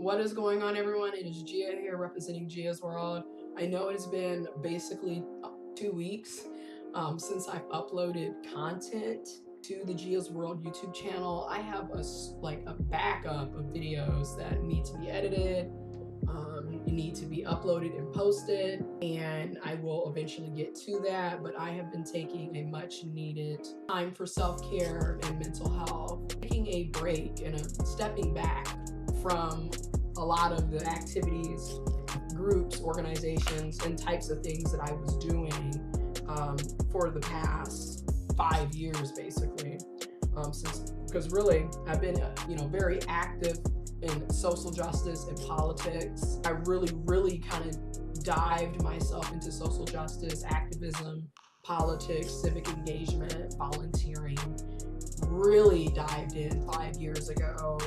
What is going on, everyone? It is Gia here representing JiasWorld. I know it's been basically 2 weeks since I've uploaded content to the JiasWorld YouTube channel. I have a backup of videos that need to be edited, need to be uploaded and posted, and I will eventually get to that. But I have been taking a much needed time for self-care and mental health, taking a break and stepping back from a lot of the activities, groups, organizations, and types of things that I was doing for the past 5 years, basically. Because really, I've been, very active in social justice and politics. I really kind of dived myself into social justice, activism, politics, civic engagement, volunteering. Really dived in 5 years ago,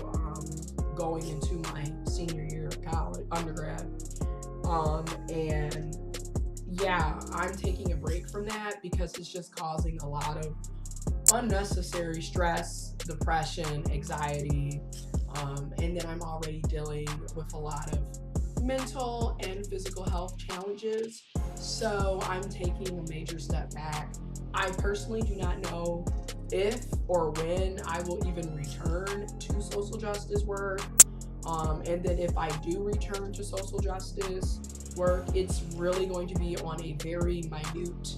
going into my senior year of college, undergrad. And yeah, I'm taking a break from that because it's just causing a lot of unnecessary stress, depression, anxiety, and then I'm already dealing with a lot of mental and physical health challenges. So I'm taking a major step back. I personally do not know if or when I will even return to social justice work. And then if I do return to social justice work, it's really going to be on a very minute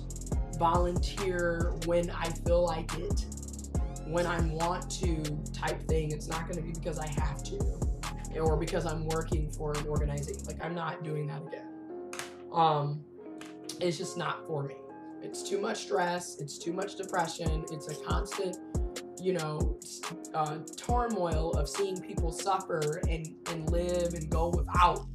volunteer when I feel like it, when I want to type thing. It's not going to be because I have to or because I'm working for an organization. Like, I'm not doing that again. It's just not for me. It's too much stress. It's too much depression. It's a constant, turmoil of seeing people suffer and live and go without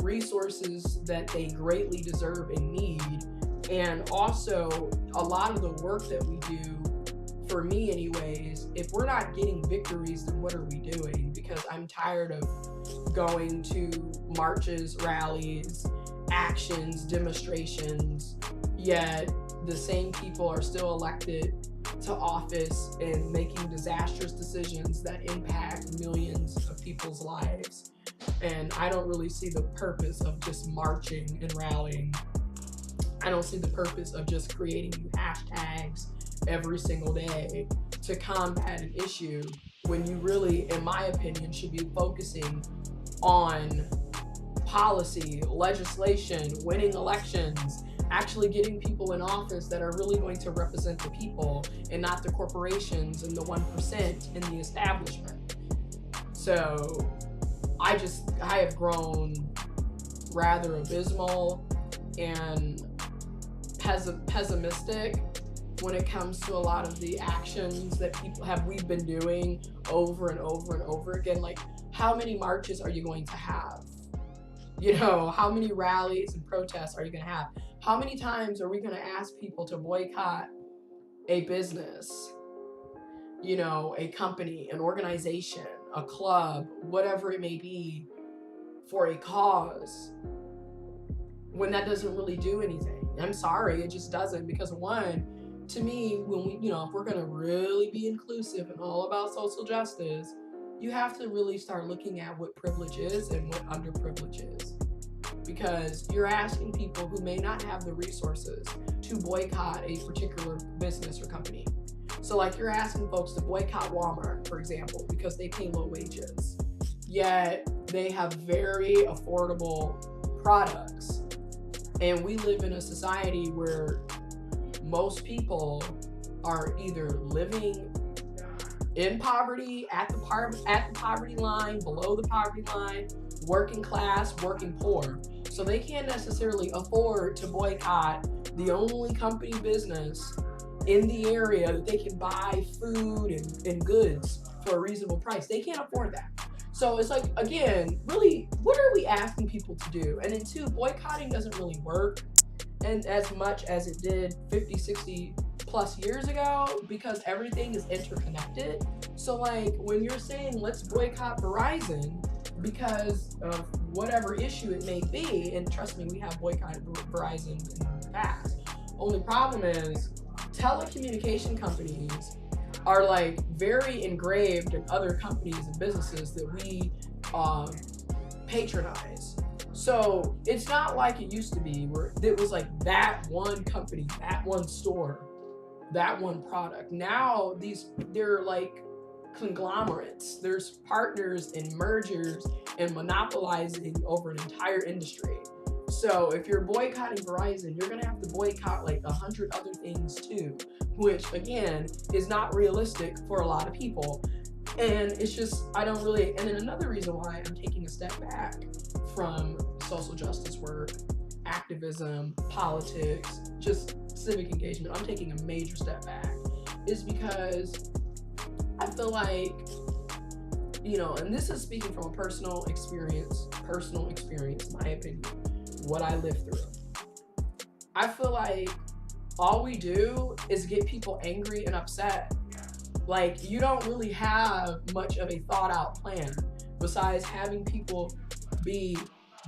resources that they greatly deserve and need. And also, a lot of the work that we do, for me anyways, if we're not getting victories, then what are we doing? Because I'm tired of going to marches, rallies, actions, demonstrations, yet the same people are still elected to office and making disastrous decisions that impact millions of people's lives. And I don't really see the purpose of just marching and rallying. I don't see the purpose of just creating new hashtags every single day to combat an issue, when you really, in my opinion, should be focusing on policy, legislation, winning elections, actually getting people in office that are really going to represent the people and not the corporations and the 1% in the establishment. So I have grown rather abysmal and pessimistic when it comes to a lot of the actions that we've been doing over and over and over again. Like, how many marches are you going to have? How many rallies and protests are you going to have? How many times are we going to ask people to boycott a business, a company, an organization, a club, whatever it may be, for a cause, when that doesn't really do anything? I'm sorry, it just doesn't. Because one, to me, when we, if we're going to really be inclusive and all about social justice, you have to really start looking at what privilege is and what underprivilege is. Because you're asking people who may not have the resources to boycott a particular business or company. So like, you're asking folks to boycott Walmart, for example, because they pay low wages, yet they have very affordable products. And we live in a society where most people are either living in poverty, at the poverty line, below the poverty line, working class, working poor. So they can't necessarily afford to boycott the only company business in the area that they can buy food and goods for a reasonable price. They can't afford that. So it's like, again, really, what are we asking people to do? And then two, boycotting doesn't really work and as much as it did 50, 60 plus years ago, because everything is interconnected. So like, when you're saying let's boycott Verizon because of whatever issue it may be, and trust me, we have boycotted Verizon in the past. Only problem is telecommunication companies are like very engraved in other companies and businesses that we patronize. So it's not like it used to be where it was like that one company, that one store, that one product. Now they're like conglomerates. There's partners and mergers and monopolizing over an entire industry. So if you're boycotting Verizon, you're gonna have to boycott like 100 other things too, which again is not realistic for a lot of people. And it's just, I don't really, and then another reason why I'm taking a step back from social justice work, activism, politics, just civic engagement, I'm taking a major step back, is because I feel like, you know, and this is speaking from a personal experience, my opinion, what I lived through. I feel like all we do is get people angry and upset. Like, you don't really have much of a thought out plan besides having people be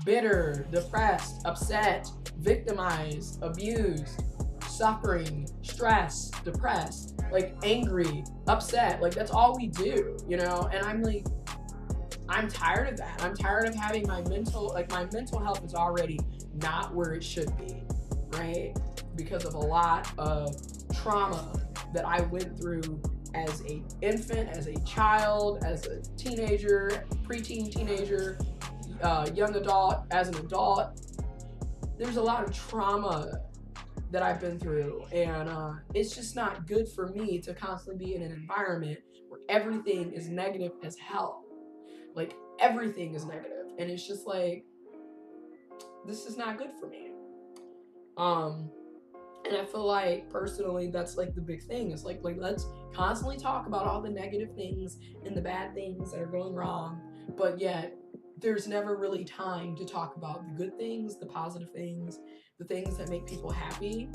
bitter, depressed, upset, victimized, abused, suffering, stressed, depressed, like angry, upset. Like, that's all we do, you know? And I'm like, I'm tired of that. I'm tired of having my mental health is already not where it should be, right? Because of a lot of trauma that I went through as an infant, as a child, as a teenager, preteen teenager, young adult, as an adult. There's a lot of trauma that I've been through, and it's just not good for me to constantly be in an environment where everything is negative as hell. Like, everything is negative, and it's just like, this is not good for me. And I feel like personally, that's like the big thing. It's like let's constantly talk about all the negative things and the bad things that are going wrong, but yet there's never really time to talk about the good things, the positive things, the things that make people happy.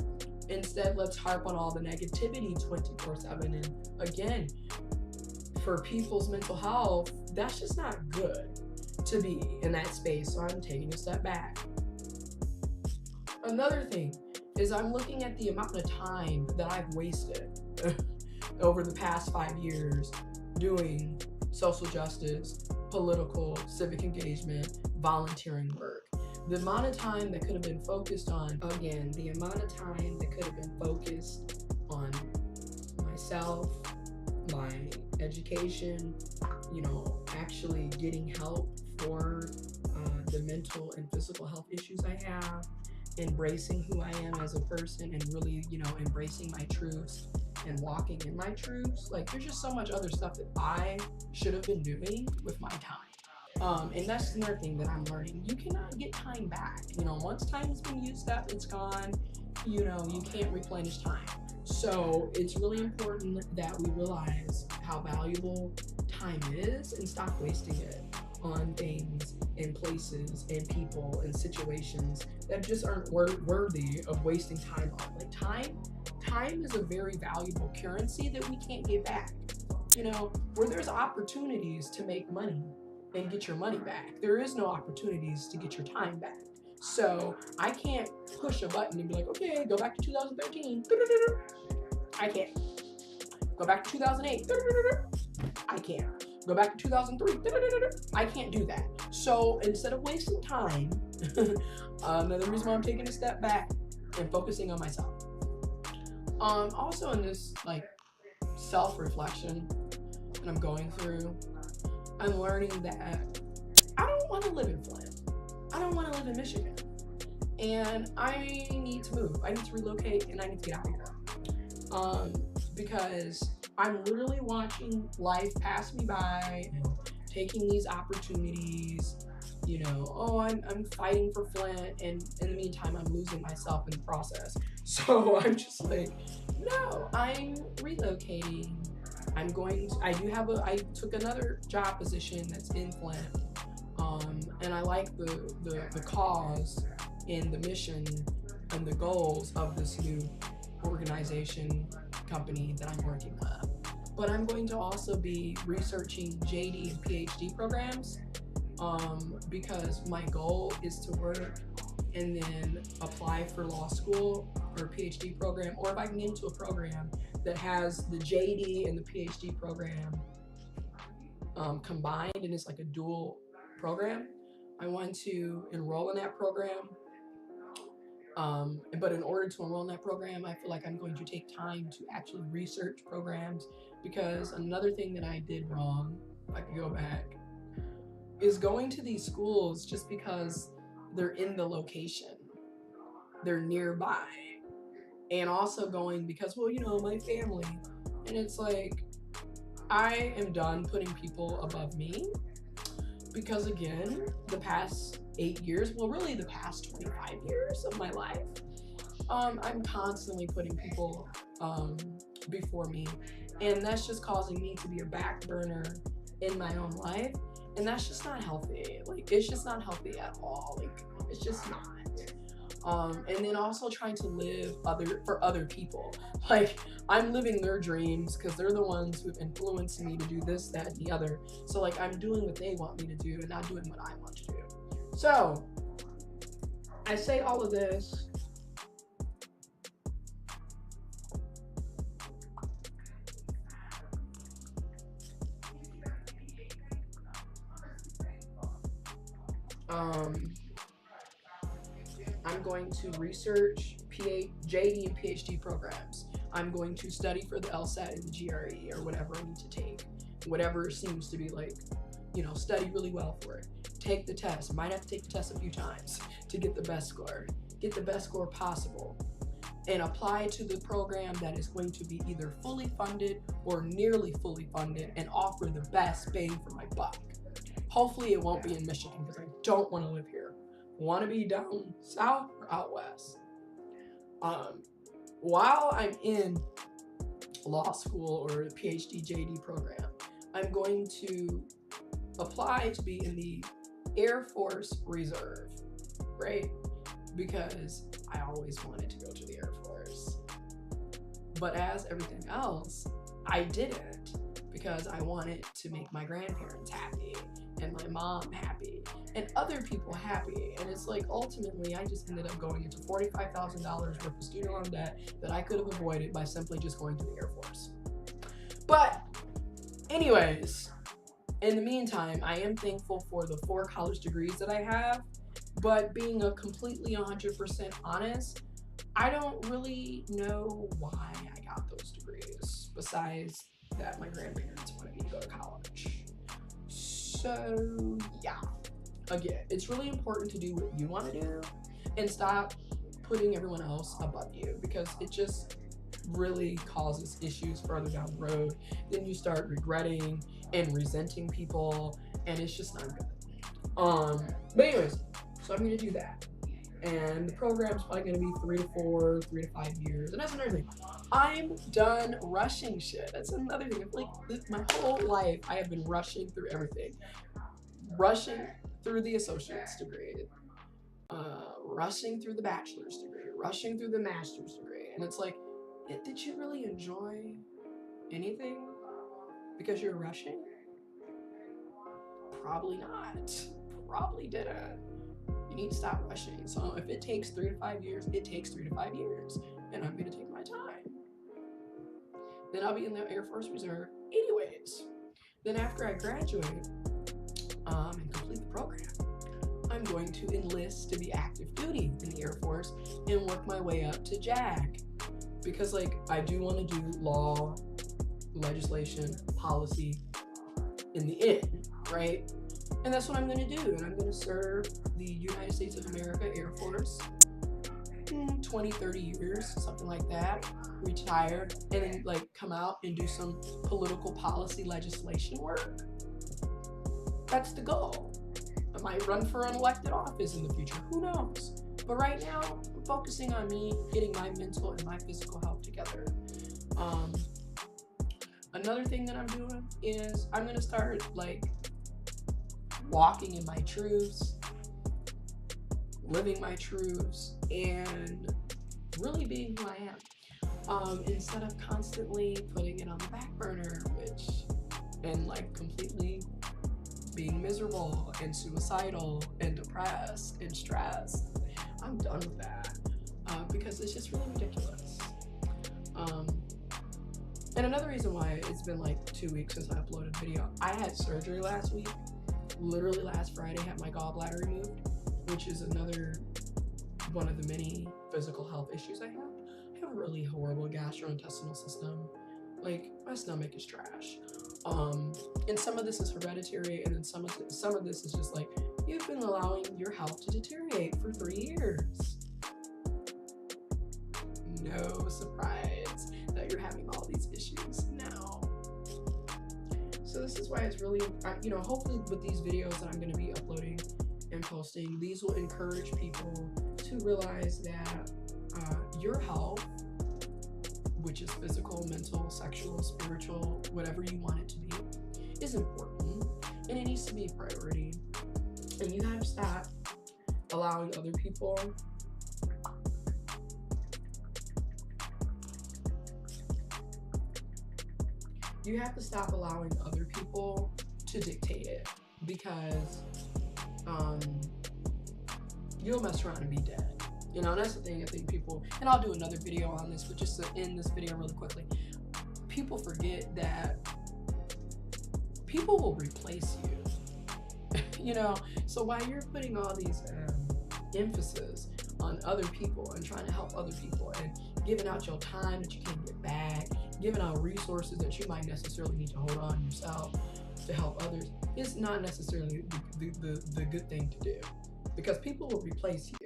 Instead, let's harp on all the negativity 24/7. And again, for people's mental health, that's just not good to be in that space. So I'm taking a step back. Another thing is I'm looking at the amount of time that I've wasted over the past 5 years doing social justice, political, civic engagement, volunteering work. The amount of time that could have been focused on, again, the amount of time that could have been focused on myself, my education, you know, actually getting help for the mental and physical health issues I have, embracing who I am as a person, and really, you know, embracing my truths and walking in my truths. Like, there's just so much other stuff that I should have been doing with my time. And that's another thing that I'm learning. You cannot get time back. You know, once time has been used up, it's gone. You know, you can't replenish time. So it's really important that we realize how valuable time is and stop wasting it on things and places and people and situations that just aren't worthy of wasting time on. Like, time is a very valuable currency that we can't get back. You know, where there's opportunities to make money and get your money back, there is no opportunities to get your time back. So I can't push a button and be like, okay, go back to 2013. I can't. Go back to 2008. I can't. Go back to 2003. I can't do that. So instead of wasting time, another reason why I'm taking a step back and focusing on myself. Also in this like self-reflection that I'm going through, I'm learning that I don't want to live in Flint. I don't want to live in Michigan. And I need to move. I need to relocate and I need to get out of here. Because I'm literally watching life pass me by and taking these opportunities, you know, oh, I'm fighting for Flint, and in the meantime, I'm losing myself in the process. So I'm just like, no, I'm relocating. I took another job position that's in Flint, and I like the cause and the mission and the goals of this new organization, company that I'm working with. But I'm going to also be researching JD and PhD programs, because my goal is to work and then apply for law school or PhD program, or if I can get into a program that has the JD and the PhD program combined and it's like a dual program, I want to enroll in that program. But in order to enroll in that program, I feel like I'm going to take time to actually research programs, because another thing that I did wrong, if I could go back, is going to these schools just because they're in the location, they're nearby, and also going because, well, you know, my family. And it's like, I am done putting people above me, because again, the past 8 years, well, really the past 25 years of my life, I'm constantly putting people before me, and that's just causing me to be a back burner in my own life, and that's just not healthy. Like, it's just not healthy at all. Like, it's just not. And then also trying to live for other people. Like, I'm living their dreams because they're the ones who've influenced me to do this, that, and the other. So like, I'm doing what they want me to do and not doing what I want to do. So I say all of this I'm going to research JD and PhD programs. I'm going to study for the LSAT and the GRE, or whatever I need to take. Whatever seems to be like, you know, study really well for it. Take the test. Might have to take the test a few times to get the best score. Get the best score possible. And apply to the program that is going to be either fully funded or nearly fully funded and offer the best bang for my buck. Hopefully it won't be in Michigan, because I don't want to live here. I want to be down south or out west. While I'm in law school or the PhD JD program, I'm going to apply to be in the Air Force Reserve, right? Because I always wanted to go to the Air Force. But as everything else, I didn't, because I wanted to make my grandparents happy and my mom happy and other people happy. And it's like, ultimately, I just ended up going into $45,000 worth of student loan debt that I could have avoided by simply just going to the Air Force. But anyways, in the meantime, I am thankful for the 4 college degrees that I have, but being a completely 100% honest, I don't really know why I got those degrees, besides that my grandparents wanted me to go to college. So yeah, again, it's really important to do what you want to do and stop putting everyone else above you, because it just really causes issues further down the road. Then you start regretting and resenting people, and it's just not good. But anyways, so I'm gonna do that, and the program's probably gonna be 3 to 5 years. And that's another thing, I'm done rushing shit. That's another thing. Like, my whole life I have been rushing through everything, rushing through the associate's degree, rushing through the bachelor's degree, rushing through the master's degree. And it's like, did you really enjoy anything because you're rushing? Probably not. Probably didn't. You need to stop rushing. So if it takes 3 to 5 years, it takes 3 to 5 years, and I'm gonna take my time. Then I'll be in the Air Force Reserve anyways. Then after I graduate and complete the program, I'm going to enlist to be active duty in the Air Force and work my way up to JAG. Because like, I do want to do law, legislation, policy in the end, right? And that's what I'm going to do. And I'm going to serve the United States of America Air Force 20, 30 years, something like that, retire, and then like come out and do some political policy legislation work. That's the goal. I might run for an elected office in the future, who knows? But right now, I'm focusing on me getting my mental and my physical health together. Another thing that I'm doing is I'm gonna start like walking in my truths, living my truths, and really being who I am. Instead of constantly putting it on the back burner, and like completely being miserable and suicidal and depressed and stressed. I'm done with that, because it's just really ridiculous. And another reason why it's been like 2 weeks since I uploaded a video, I had surgery last week, literally last Friday had my gallbladder removed, which is another one of the many physical health issues I have. I have a really horrible gastrointestinal system. Like, my stomach is trash. And some of this is hereditary, and then some of this is just like, you've been allowing your health to deteriorate for 3 years. No surprise that you're having all these issues now. So this is why it's really, you know, hopefully with these videos that I'm going to be uploading and posting, these will encourage people to realize that your health, which is physical, mental, sexual, spiritual, whatever you want it to be, is important, and it needs to be a priority. And you have to stop allowing other people to dictate it, because you'll mess around and be dead. You know, that's the thing I think people, and I'll do another video on this, but just to end this video really quickly, people forget that people will replace you. You know, so while you're putting all these emphasis on other people and trying to help other people and giving out your time that you can't get back, giving out resources that you might necessarily need to hold on yourself to help others, it's not necessarily the good thing to do, because people will replace you.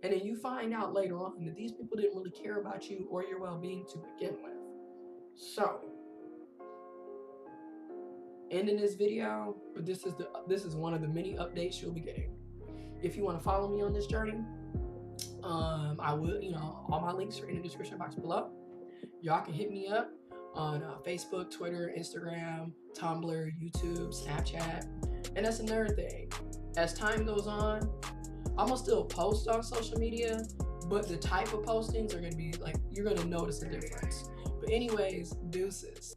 And then you find out later on that these people didn't really care about you or your well-being to begin with. So, ending this video, but this is one of the many updates you'll be getting. If you want to follow me on this journey, I will, you know, all my links are in the description box below. Y'all can hit me up on Facebook, Twitter, Instagram, Tumblr, YouTube, Snapchat. And that's another thing. As time goes on, I'm gonna still post on social media, but the type of postings are gonna be like, you're gonna notice a difference. But anyways, deuces.